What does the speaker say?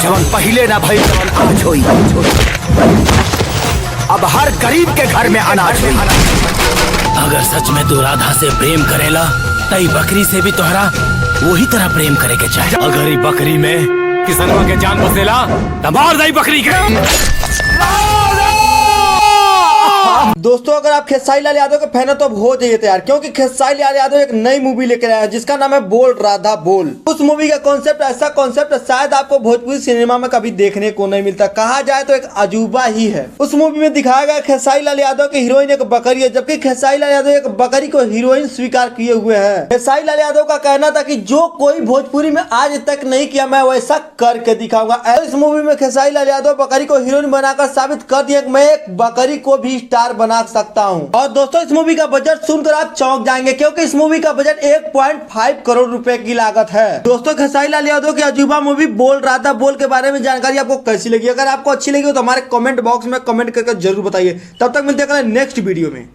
जवन पहले ना भई जवन आज होई। अब हर गरीब के घर में अनाज होई। अगर सच में तू राधा से प्रेम करेला तई बकरी से भी तोहरा वही तरह प्रेम करे के चाहिए। अगर ई बकरी में किसनवा के जान बसेला त मार दई बकरी के। दोस्तों अगर आप खेसारी लाल यादव के फैन हो तो अब हो जाइए तैयार, क्योंकि खेसारी लाल यादव एक नई मूवी लेकर आया है जिसका नाम है बोल राधा बोल। उस मूवी का कॉन्सेप्ट ऐसा कॉन्सेप्ट शायद आपको भोजपुरी सिनेमा में कभी देखने को नहीं मिलता, कहा जाए तो एक अजूबा ही है। उस मूवी में दिखाया गया खेसारी लाल यादव की हीरोइन एक बकरी है, जबकि खेसारी लाल यादव एक बकरी को हीरोइन स्वीकार किए हुए हैं। खेसारी लाल यादव का कहना था कि जो कोई भोजपुरी में आज तक नहीं किया मैं वैसा करके दिखाऊंगा। इस मूवी में खेसारी लाल यादव बकरी को हीरोइन बनाकर साबित कर दिया कि मैं एक बकरी को भी स्टार बना सकता हूं। और दोस्तों इस मूवी का बजट सुनकर आप चौंक जाएंगे, क्योंकि इस मूवी का बजट 1.5 करोड़ रुपए की लागत है। दोस्तों खेसारी लाल यादव की अजूबा मूवी बोल राधा बोल के बारे में जानकारी आपको कैसी लगी? अगर आपको अच्छी लगी हो तो हमारे कमेंट बॉक्स में कमेंट करके जरूर बताइए। तब तक मिलते हैं नेक्स्ट वीडियो में।